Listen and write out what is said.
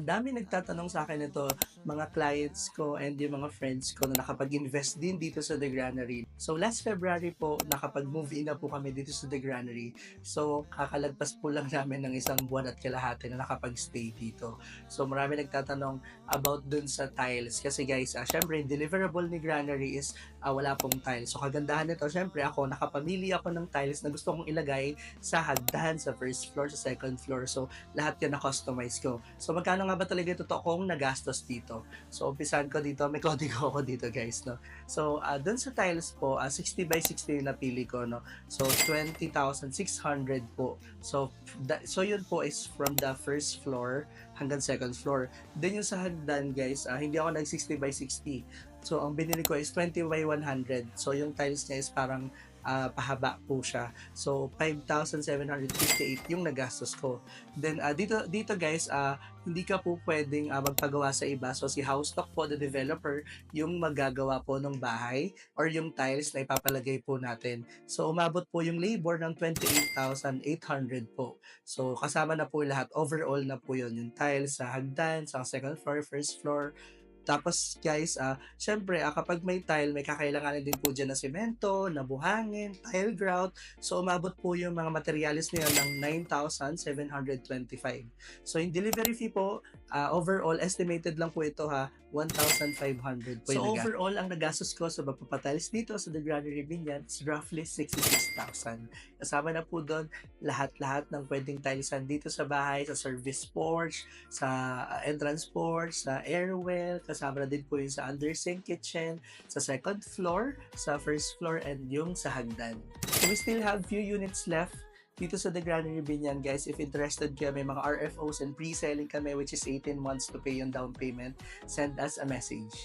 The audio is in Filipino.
Ang dami nagtatanong sa akin nito, mga clients ko and yung mga friends ko na nakapag-invest din dito sa The Granary. So last February po, nakapag-move in na po kami dito sa The Granary. So kakalagpas po lang namin ng isang buwan at kalahati na nakapag-stay dito. So marami nagtatanong about dun sa tiles. Kasi guys, syempre, deliverable ni Granary is wala pong tiles. So kagandahan nito, syempre ako, nakapamili ako ng tiles na gusto kong ilagay sa hagdan, sa first floor, sa second floor. So lahat yan na-customize ko. So magkano nga ba talaga ito kong nagastos dito? So umpisahan ko dito, may kodigo ako dito guys, no? So dun sa tiles po, 60 by 60 yung napili ko, no? So 20,600 po. So yun po is from the first floor hanggang second floor. Then yung sa hagdan guys, hindi ako nag 60 by 60. So ang binili ko is 20 by 100. So yung tiles niya is parang pahaba po siya. So 5,758 yung nagastos ko. Then dito guys, hindi ka po pwedeng magpagawa sa iba. So si Housestock po, the developer, yung magagawa po ng bahay or yung tiles na ipapalagay po natin. So umabot po yung labor ng 28,800 po. So kasama na po lahat. Overall na po yun. Yung tiles sa hagdan, sa second floor, first floor. Tapos guys, syempre kapag may tile, may kakailanganin din po dyan na semento, na buhangin, tile grout. So umabot po yung mga materials niya ng 9,725. So yung delivery fee po, overall estimated lang po ito 1,500 po. So overall, ang nagastos ko sa pagpapatiles dito sa The Granary Binyan is roughly 66,000. Kasama na po doon lahat-lahat ng pwedeng tilesan dito sa bahay, sa service porch, sa entrance porch, sa airwell, kasama na din po yung sa undersink kitchen, sa second floor, sa first floor, and yung sa hagdan. So we still have few units left dito sa The Granary Binyan guys. If interested kayo, may mga RFOs and pre-selling kami which is 18 months to pay yung down payment, send us a message.